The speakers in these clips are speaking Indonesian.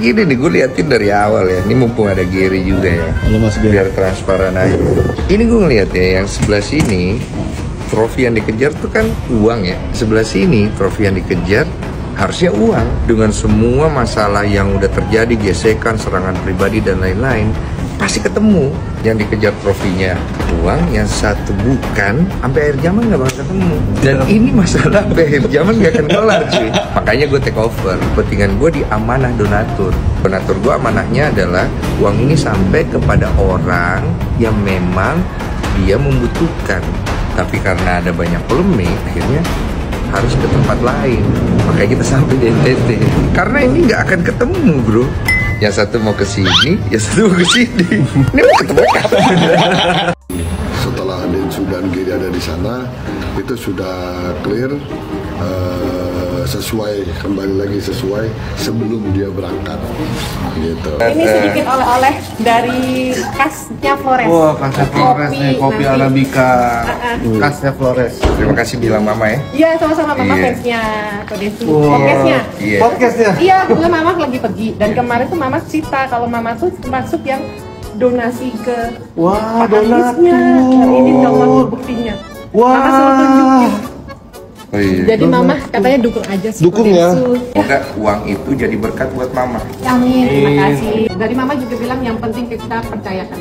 Gini nih, gue liatin dari awal ya. Ini mumpung ada Gary juga ya. Halo Mas Gary. Biar transparan aja. Ini gue ngeliat ya, yang sebelah sini trofi yang dikejar tuh kan uang ya. Sebelah sini trofi yang dikejar harusnya uang. Dengan semua masalah yang udah terjadi, gesekan, serangan pribadi dan lain-lain, pasti ketemu. Yang dikejar trofinya uang, yang satu bukan, sampai akhir zaman nggak bakal ketemu. Dan ini masalah sampai akhir zaman nggak akan kelar cuy. Makanya gue take over. Kepentingan gue di amanah donatur. Donatur gue amanahnya adalah uang ini sampai kepada orang yang memang dia membutuhkan. Tapi karena ada banyak polemik, akhirnya harus ke tempat lain. Makanya kita sampai di NTT. Karena ini nggak akan ketemu bro. Yang satu mau ke sini, yang satu mau ke sini. Ini mau ketemu kapan? Setelah Densu dan Giri ada di sana, itu sudah clear, sesuai, kembali lagi sesuai sebelum dia berangkat. Gitu. Ini sedikit oleh-oleh dari khasnya Flores. Wah, khasnya Flores nih, kopi Arabica, khasnya Flores. Terima kasih bilang mama ya. Iya, sama-sama mama Iya. fansnya Kodesu. Wah. Podcastnya. Iya. Podcastnya. Iya, kebetulan mama lagi pergi. Dan kemarin tuh mama cerita kalau mama tuh masuk yang donasi ke Wah, Pak Aniesnya. Dan ini contoh buktinya. Mama suruh tunjukin. Oh, iya. Jadi mama katanya dukung aja si Dukung ya. Kodesu. Semoga uang itu jadi berkat buat mama. Amin, terima kasih. Dari mama juga bilang yang penting kita percayakan.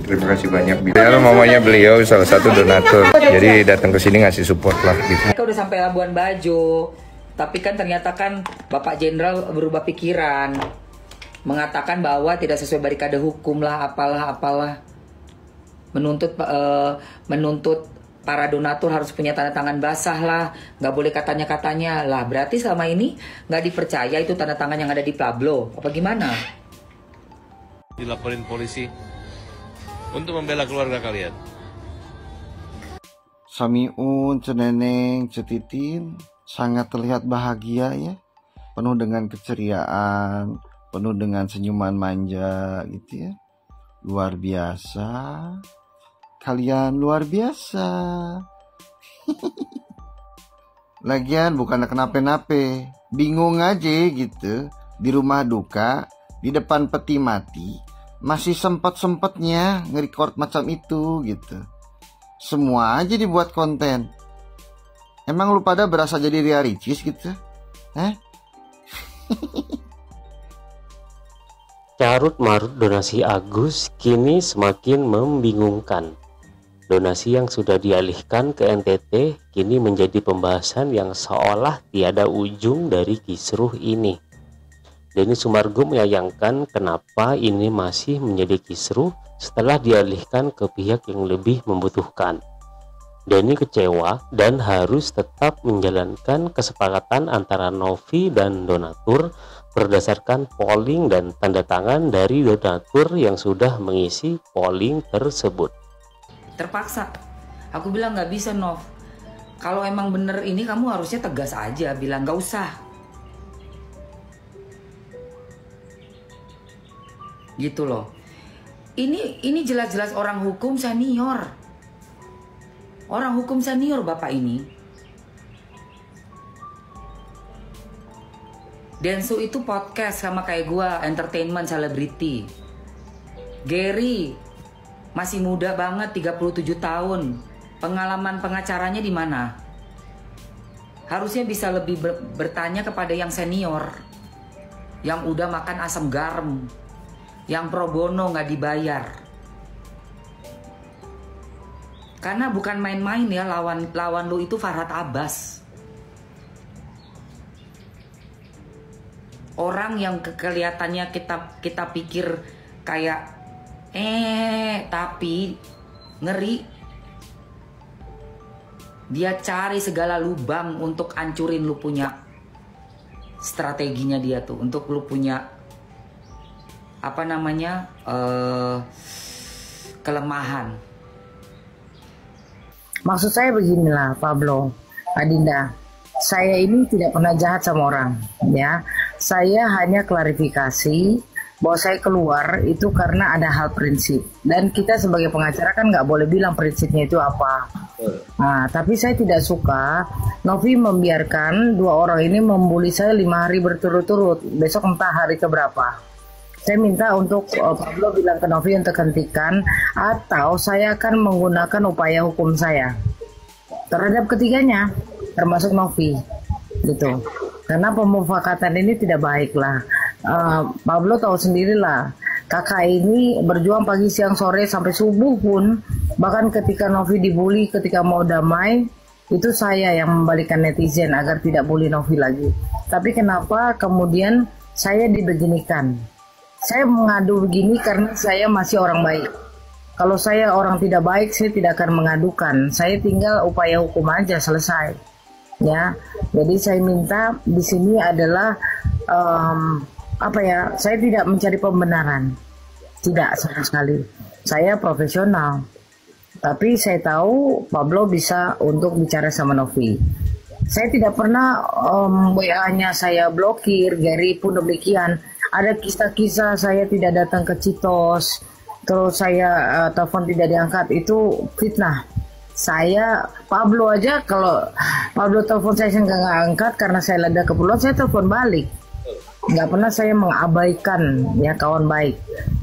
Terima kasih banyak. Biar mamanya beliau salah satu donatur. Jadi datang ke sini ngasih support lah gitu. Mereka udah sampai Labuan Bajo, tapi kan ternyata kan Bapak Jenderal berubah pikiran, mengatakan bahwa tidak sesuai barikade hukum lah, apalah, menuntut para donatur harus punya tanda tangan basah lah, nggak boleh katanya lah. Berarti selama ini nggak dipercaya itu tanda tangan yang ada di Pablo, apa gimana? Dilaporin polisi untuk membela keluarga kalian. Samiun, Ceneneng, Cetitin sangat terlihat bahagia ya, penuh dengan keceriaan, penuh dengan senyuman manja gitu ya. Luar biasa, kalian luar biasa. Lagian bukan kenapa-napa, bingung aja gitu. Di rumah duka, di depan peti mati, masih sempet-sempetnya nge-record macam itu gitu. Semua aja dibuat konten. Emang lu pada berasa jadi Ria Ricis gitu? Carut marut donasi Agus kini semakin membingungkan. Donasi yang sudah dialihkan ke NTT kini menjadi pembahasan yang seolah tiada ujung dari kisruh ini. Denny Sumargo menyayangkan kenapa ini masih menjadi kisruh setelah dialihkan ke pihak yang lebih membutuhkan. Denny kecewa dan harus tetap menjalankan kesepakatan antara Novi dan donatur berdasarkan polling dan tanda tangan dari donatur yang sudah mengisi polling tersebut. Terpaksa. Aku bilang nggak bisa, Nov. Kalau emang bener ini kamu harusnya tegas aja, bilang nggak usah. Gitu loh. Ini jelas-jelas orang hukum senior. Orang hukum senior Bapak ini. Densu itu podcast sama kayak gua, entertainment celebrity. Gary masih muda banget, 37 tahun. Pengalaman pengacaranya di mana? Harusnya bisa lebih bertanya kepada yang senior. Yang udah makan asam garam. Yang pro bono nggak dibayar. Karena bukan main-main ya, lawan lu itu Farhad Abbas. Orang yang kelihatannya kita pikir kayak tapi ngeri. Dia cari segala lubang untuk hancurin lu punya strateginya dia tuh, untuk lu punya kelemahan. Maksud saya beginilah, Pablo, Adinda. Saya ini tidak pernah jahat sama orang, ya. Saya hanya klarifikasi bahwa saya keluar itu karena ada hal prinsip. Dan kita sebagai pengacara kan nggak boleh bilang prinsipnya itu apa. Nah, tapi saya tidak suka Novi membiarkan dua orang ini membuli saya 5 hari berturut-turut. Besok entah hari keberapa. Saya minta untuk Pablo bilang ke Novi untuk hentikan, atau saya akan menggunakan upaya hukum saya terhadap ketiganya, termasuk Novi, gitu. Karena pemufakatan ini tidak baik lah. Pablo tahu sendirilah, kakak ini berjuang pagi, siang, sore sampai subuh pun. Bahkan ketika Novi dibully, ketika mau damai, itu saya yang membalikan netizen agar tidak bully Novi lagi. Tapi kenapa kemudian saya dibeginikan? Saya mengadu begini karena saya masih orang baik. Kalau saya orang tidak baik, saya tidak akan mengadukan. Saya tinggal upaya hukum aja, selesai. Ya, jadi saya minta di sini adalah saya tidak mencari pembenaran, tidak sama sekali. Saya profesional, tapi saya tahu Pablo bisa untuk bicara sama Novi. Saya tidak pernah WA-nya saya blokir, Gary pun demikian. Ada kisah-kisah saya tidak datang ke Citos, terus saya telepon tidak diangkat, itu fitnah. Saya, Pablo aja, kalau Pablo telepon saya nggak angkat karena saya ada keperluan, saya telepon balik. Nggak pernah saya mengabaikan ya kawan baik.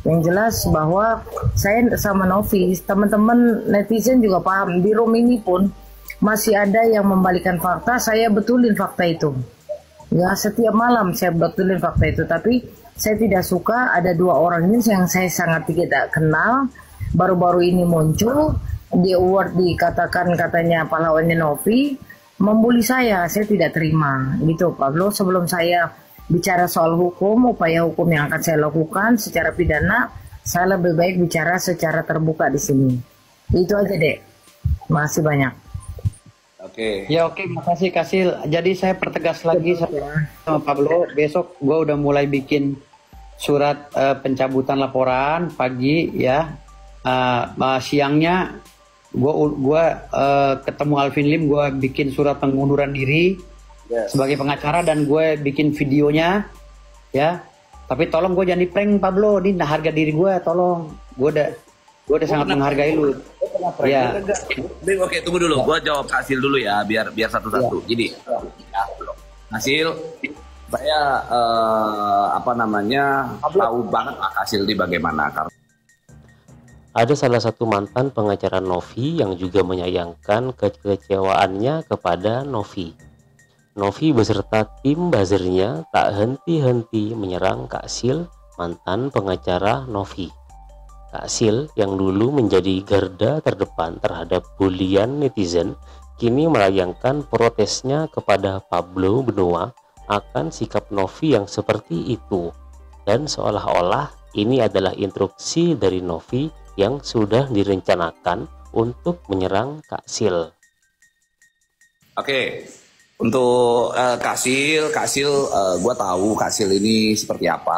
Yang jelas bahwa saya sama Novi, teman-teman netizen juga paham, di room ini pun masih ada yang membalikan fakta, saya betulin fakta itu. Ya, setiap malam saya betulin fakta itu, tapi saya tidak suka ada dua orang ini yang saya sangat tidak kenal, baru-baru ini muncul, di award dikatakan katanya pahlawannya Novi, membuli saya tidak terima. Gitu Pablo, sebelum saya bicara soal hukum, upaya hukum yang akan saya lakukan secara pidana, saya lebih baik bicara secara terbuka di sini. Itu aja deh. Makasih banyak. Oke. Ya oke, makasih Kasil. Jadi saya pertegas lagi sama Pablo, besok gue udah mulai bikin surat pencabutan laporan pagi ya. Siangnya gue ketemu Alvin Lim, gue bikin surat pengunduran diri sebagai pengacara dan gue bikin videonya ya. Tapi tolong gue jangan di prank Pablo, ini harga diri gue, tolong. Gue udah sangat menghargai lu. Ya. Oke, tunggu dulu. Gue jawab Kasil dulu ya, biar satu-satu. Jadi, Kasil, saya tahu banget Pak Kasil ini bagaimana. Ada salah satu mantan pengacara Novi yang juga menyayangkan kekecewaannya kepada Novi. Novi beserta tim buzzernya tak henti-henti menyerang Kak Sil, mantan pengacara Novi. Kak Sil yang dulu menjadi garda terdepan terhadap bulian netizen, kini melayangkan protesnya kepada Pablo Benoa akan sikap Novi yang seperti itu. Dan seolah-olah ini adalah instruksi dari Novi yang sudah direncanakan untuk menyerang Kak Sil. Oke, untuk Kak Sil, gue tahu Kak Sil ini seperti apa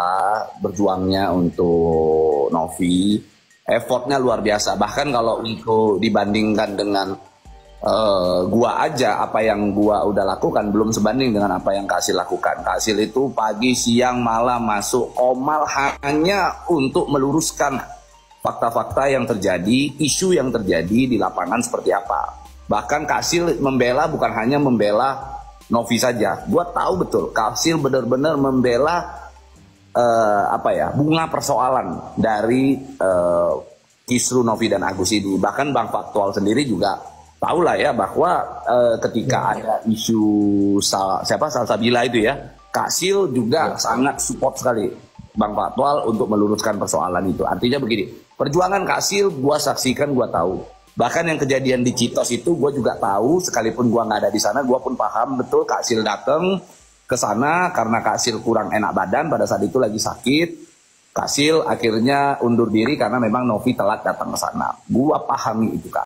berjuangnya untuk Novi, effortnya luar biasa. Bahkan kalau untuk dibandingkan dengan gua aja, apa yang gua udah lakukan belum sebanding dengan apa yang Kak Sil lakukan. Kak Sil itu pagi, siang, malam masuk Komal hanya untuk meluruskan fakta-fakta yang terjadi, isu yang terjadi di lapangan seperti apa. Bahkan Kak Sil membela bukan hanya membela Novi saja. Gua tahu betul Kak Sil benar-benar membela bunga persoalan dari kisru Novi dan Agus ini. Bahkan Bang Faktual sendiri juga tahu lah ya bahwa ketika ada isu Salsabila itu ya, Kak Sil juga sangat support sekali Bang Faktual untuk meluruskan persoalan itu. Artinya begini, perjuangan Kak Sil gua saksikan, gua tahu. Bahkan yang kejadian di Citos itu gue juga tahu, sekalipun gue nggak ada di sana, gue pun paham betul Kak Sil datang ke sana karena Kak Sil kurang enak badan pada saat itu, lagi sakit. Kak Sil akhirnya undur diri karena memang Novi telat datang ke sana. Gue pahami itu Kak.